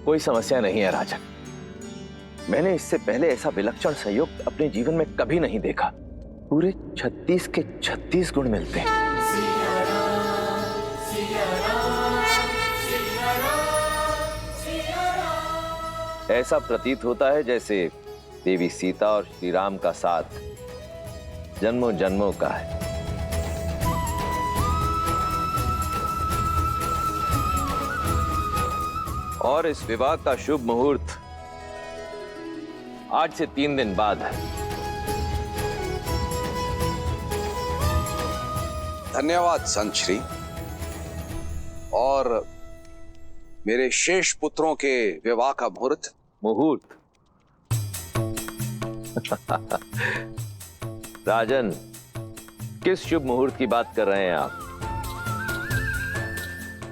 कोई समस्या नहीं है राजन। मैंने इससे पहले ऐसा विलक्षण संयोग अपने जीवन में कभी नहीं देखा। पूरे 36 के 36 गुण मिलते हैं। ऐसा प्रतीत होता है जैसे देवी सीता और श्री राम का साथ जन्मों जन्मों का है। और इस विवाह का शुभ मुहूर्त आज से 3 दिन बाद है। धन्यवाद संत श्री। और मेरे शेष पुत्रों के विवाह का मुहूर्त? राजन, किस शुभ मुहूर्त की बात कर रहे हैं आप?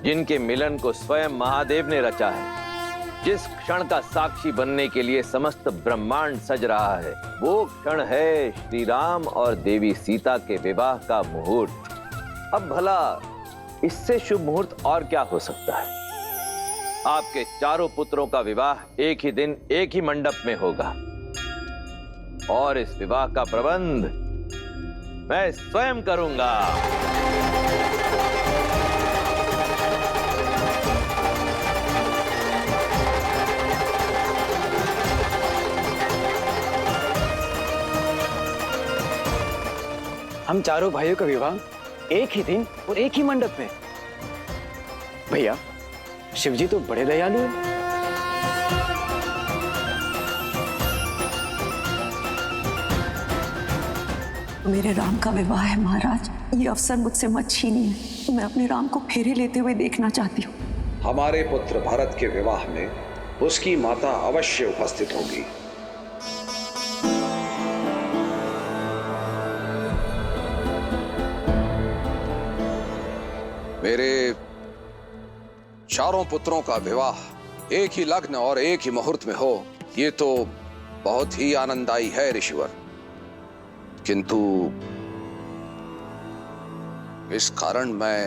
जिनके मिलन को स्वयं महादेव ने रचा है, जिस क्षण का साक्षी बनने के लिए समस्त ब्रह्मांड सज रहा है, वो क्षण है श्री राम और देवी सीता के विवाह का मुहूर्त। अब भला इससे शुभ मुहूर्त और क्या हो सकता है? आपके चारों पुत्रों का विवाह एक ही दिन एक ही मंडप में होगा और इस विवाह का प्रबंध मैं स्वयं करूंगा। हम चारों भाइयों का विवाह एक ही दिन और एक ही मंडप में। भैया, शिवजी तो बड़े दयालु हैं। मेरे राम का विवाह है महाराज, ये अवसर मुझसे मत छीनिए। मैं अपने राम को फेरे लेते हुए देखना चाहती हूँ। हमारे पुत्र भरत के विवाह में उसकी माता अवश्य उपस्थित होगी। मेरे चारों पुत्रों का विवाह एक ही लग्न और एक ही मुहूर्त में हो, ये तो बहुत ही आनंददायी है ऋषिवर। किंतु इस कारण मैं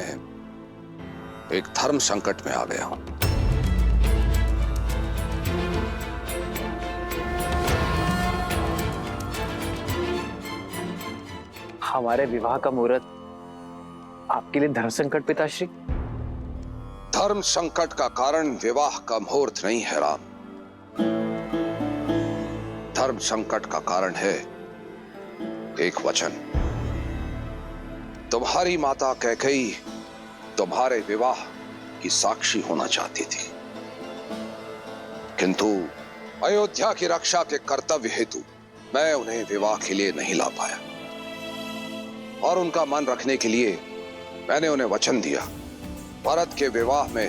एक धर्म संकट में आ गया हूं। हमारे विवाह का मुहूर्त आपके लिए धर्म संकट पिताश्री? धर्म संकट का कारण विवाह का मुहूर्त नहीं है राम। धर्म संकट का कारण है एक वचन। तुम्हारी माता कैकेयी तुम्हारे विवाह की साक्षी होना चाहती थी, किंतु अयोध्या की रक्षा के कर्तव्य हेतु मैं उन्हें विवाह के लिए नहीं ला पाया। और उनका मन रखने के लिए मैंने उन्हें वचन दिया, भरत के विवाह में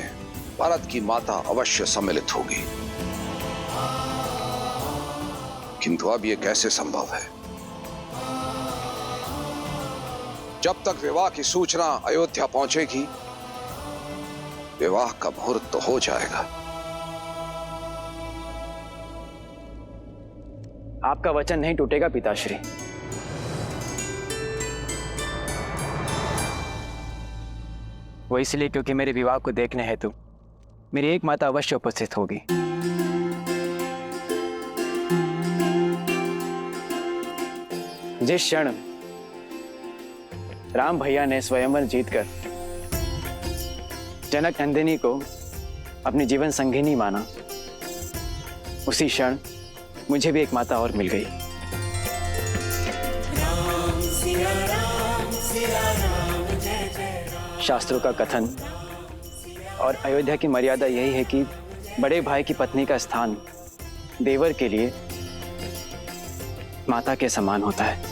भरत की माता अवश्य सम्मिलित होगी। किंतु अब यह कैसे संभव है? जब तक विवाह की सूचना अयोध्या पहुंचेगी, विवाह का मुहूर्त तो हो जाएगा। आपका वचन नहीं टूटेगा पिताश्री। वो इसलिए क्योंकि मेरे विवाह को देखने हेतु मेरी एक माता अवश्य उपस्थित होगी। जिस क्षण राम भैया ने स्वयंवर जीतकर जनक नंदिनी को अपनी जीवन संगिनी माना, उसी क्षण मुझे भी एक माता और मिल गई। शास्त्रों का कथन और अयोध्या की मर्यादा यही है कि बड़े भाई की पत्नी का स्थान देवर के लिए माता के समान होता है।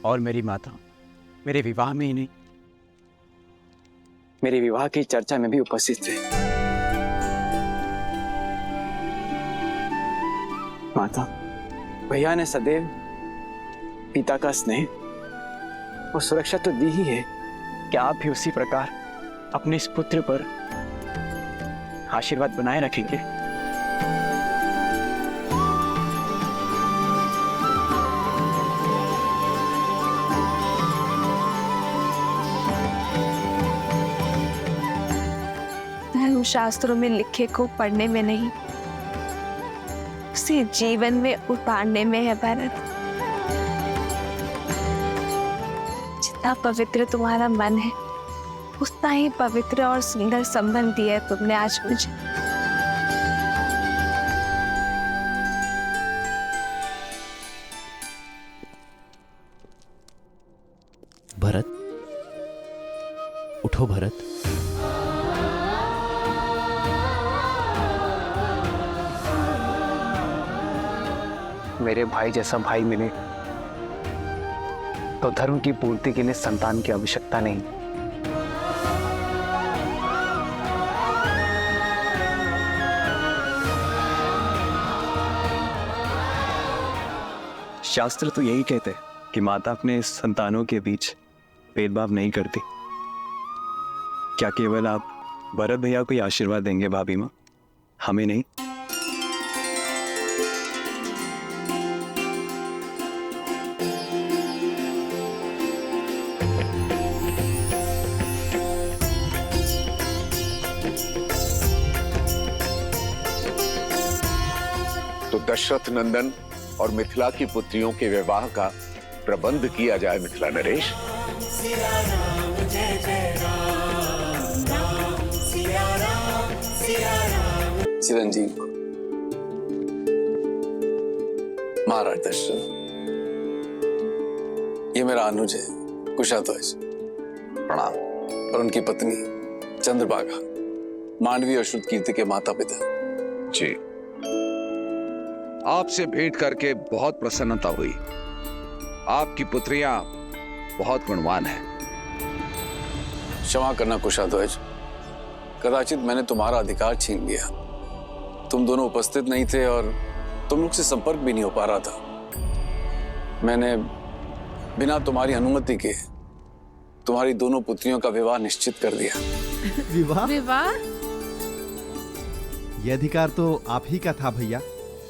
और मेरी माता मेरे विवाह में ही नहीं, मेरे विवाह की चर्चा में भी उपस्थित थे। माता, भैया ने सदैव पिता का स्नेह और सुरक्षा तो दी ही है, क्या आप भी उसी प्रकार अपने इस पुत्र पर आशीर्वाद बनाए रखेंगे? धर्म शास्त्रों में लिखे को पढ़ने में नहीं, उसे जीवन में उतारने में है भरत। जितना पवित्र तुम्हारा मन है, उतना ही पवित्र और सुंदर संबंध दिया है तुमने आज मुझे। भरत, उठो भरत। मेरे भाई जैसा भाई मिले तो धर्म की पूर्ति के लिए संतान की आवश्यकता नहीं। शास्त्र तो यही कहते हैं कि माता अपने संतानों के बीच भेदभाव नहीं करती। क्या केवल आप भरत भैया को ही आशीर्वाद देंगे भाभी माँ, हमें नहीं? तो दशरथ नंदन और मिथिला की पुत्रियों के विवाह का प्रबंध किया जाए मिथिला नरेश। चिरंजीव महाराज दशरथ, ये मेरा अनुज है कुशाध्वज, प्रणाम। और उनकी पत्नी चंद्रभागा, मांडवी और श्रुतकीर्ति के माता पिता। जी, आपसे भेंट करके बहुत प्रसन्नता हुई। आपकी पुत्रियां बहुत गुणवान हैं। क्षमा करना कुशाध्वज, कदाचित मैंने तुम्हारा अधिकार छीन लिया। तुम दोनों उपस्थित नहीं थे और तुम लोग से संपर्क भी नहीं हो पा रहा था। मैंने बिना तुम्हारी अनुमति के तुम्हारी दोनों पुत्रियों का विवाह निश्चित कर दिया। विवाह? विवाह? यह अधिकार तो आप ही का था भैया।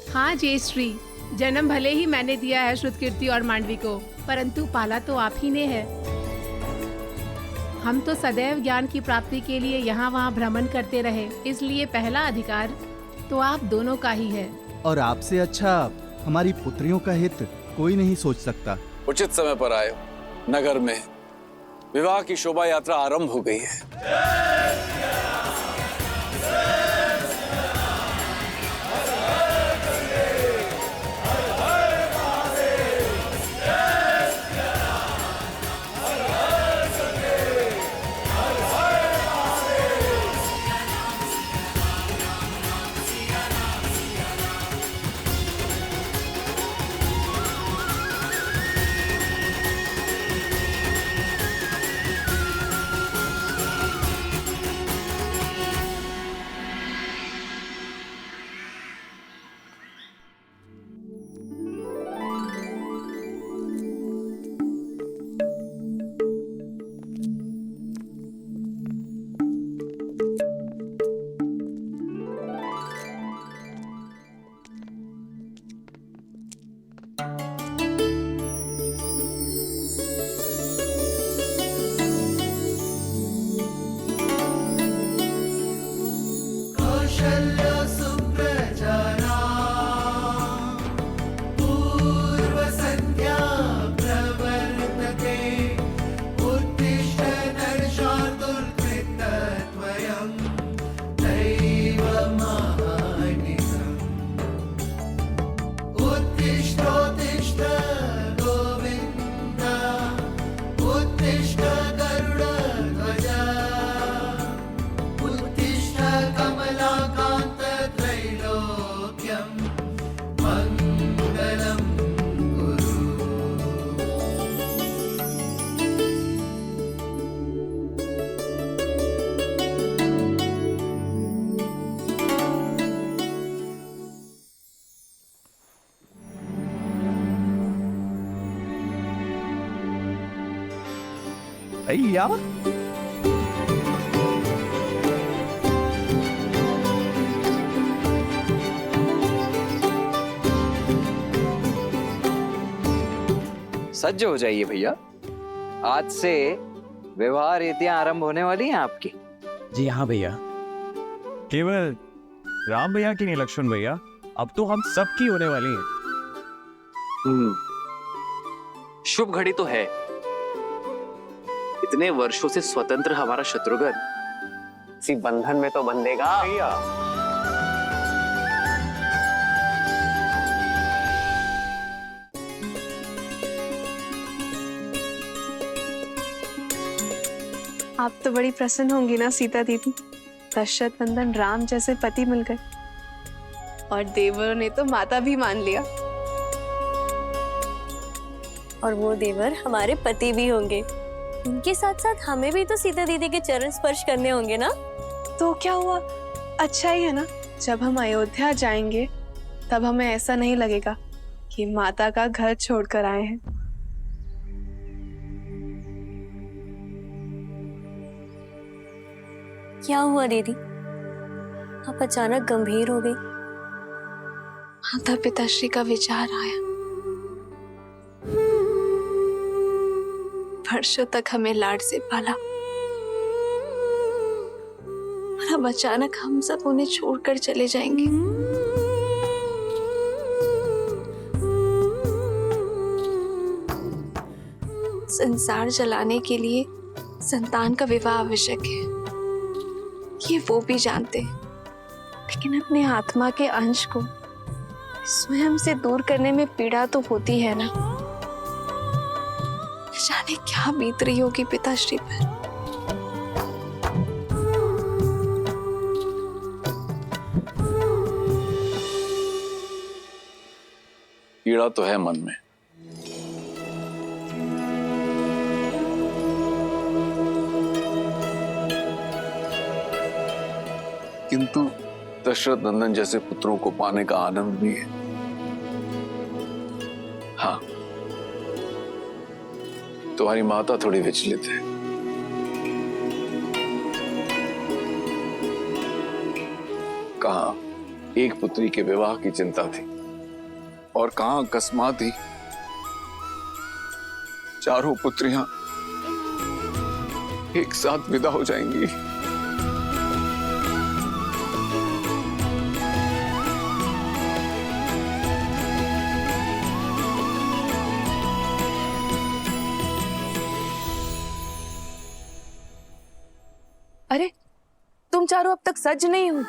हाँ जयश्री, जन्म भले ही मैंने दिया है श्रुतकीर्ति और मांडवी को, परंतु पाला तो आप ही ने है। हम तो सदैव ज्ञान की प्राप्ति के लिए यहाँ वहाँ भ्रमण करते रहे, इसलिए पहला अधिकार तो आप दोनों का ही है। और आपसे अच्छा हमारी पुत्रियों का हित कोई नहीं सोच सकता। उचित समय पर आए। नगर में विवाह की शोभा यात्रा आरंभ हो गई है। भैया सज्ज हो जाइए भैया, आज से विवाह रीतियां आरंभ होने वाली हैं आपकी। जी हाँ भैया। केवल राम भैया की नहीं लक्ष्मण भैया, अब तो हम सब की होने वाली है। शुभ घड़ी तो है। इतने वर्षों से स्वतंत्र हमारा शत्रुघ्न इसी बंधन में तो बंधेगा भैया। आप तो बड़ी प्रसन्न होंगी ना सीता दीदी, दशरथ नंदन राम जैसे पति मिल गए और देवरों ने तो माता भी मान लिया। और वो देवर हमारे पति भी होंगे। उनके साथ साथ हमें भी तो सीता दीदी के चरण स्पर्श करने होंगे ना। तो क्या हुआ, अच्छा ही है ना। जब हम अयोध्या जाएंगे तब हमें ऐसा नहीं लगेगा कि माता का घर छोड़कर आए हैं। क्या हुआ दीदी, आप अचानक गंभीर हो गई? माता पिताश्री का विचार आया। वर्षों तक हमें लाड से पाला और अब अचानक हम सब उन्हें छोड़कर चले जाएंगे। संसार चलाने के लिए संतान का विवाह आवश्यक है, ये वो भी जानते हैं, लेकिन अपने आत्मा के अंश को स्वयं से दूर करने में पीड़ा तो होती है ना। जाने क्या बीत रही होगी पिताश्री पर। पीड़ा तो है मन में, किंतु दशरथ नंदन जैसे पुत्रों को पाने का आनंद भी है। हाँ, तुम्हारी माता थोड़ी विचलित है। कहाँ एक पुत्री के विवाह की चिंता थी और कहाँ अकस्मात ही चारों पुत्रियां एक साथ विदा हो जाएंगी। अरे तुम चारों अब तक सज नहीं हो।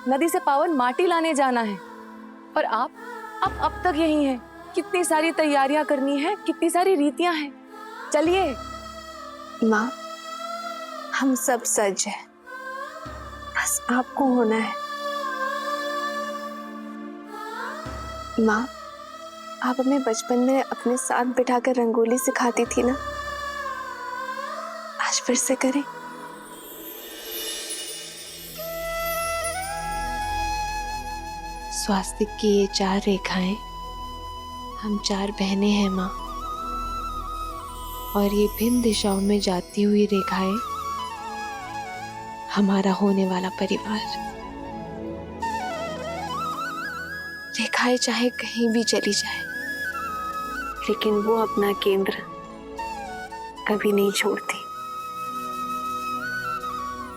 नदी से पावन माटी लाने जाना है और आप अब तक यही हैं। कितनी सारी तैयारियां करनी है, कितनी सारी रीतियां हैं। चलिए। माँ, हम सब सज हैं, बस आपको होना है। माँ, आप हमें बचपन में अपने साथ बिठाकर रंगोली सिखाती थी ना, आज फिर से करें। स्वास्तिक की ये 4 रेखाएं, हम 4 बहनें हैं माँ, और ये भिन्न दिशाओं में जाती हुई रेखाएं हमारा होने वाला परिवार। रेखाएं चाहे कहीं भी चली जाए, लेकिन वो अपना केंद्र कभी नहीं छोड़ती।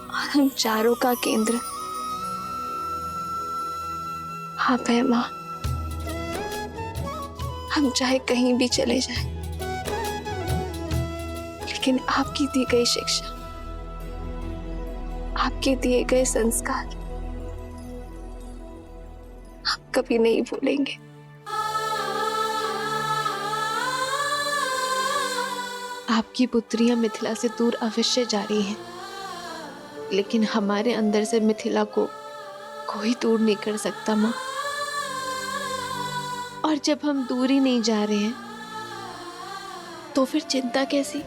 और हम चारों का केंद्र आप है माँ। हम चाहे कहीं भी चले जाएं, लेकिन आपकी दी गई शिक्षा, आपके दिए गए संस्कार हम कभी नहीं भूलेंगे। आपकी पुत्रियां मिथिला से दूर अवश्य जा रही हैं, लेकिन हमारे अंदर से मिथिला को कोई दूर नहीं कर सकता माँ। और जब हम दूर ही नहीं जा रहे हैं, तो फिर चिंता कैसी?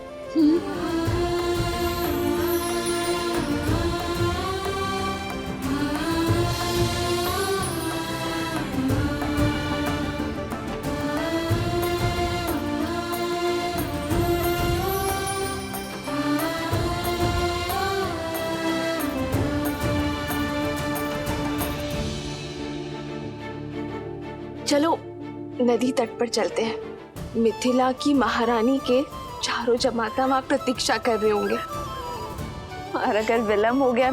चलो नदी तट पर चलते हैं। मिथिला की महारानी के चारों जमाता वहां प्रतीक्षा कर रहे होंगे, और अगर विलम्ब हो गया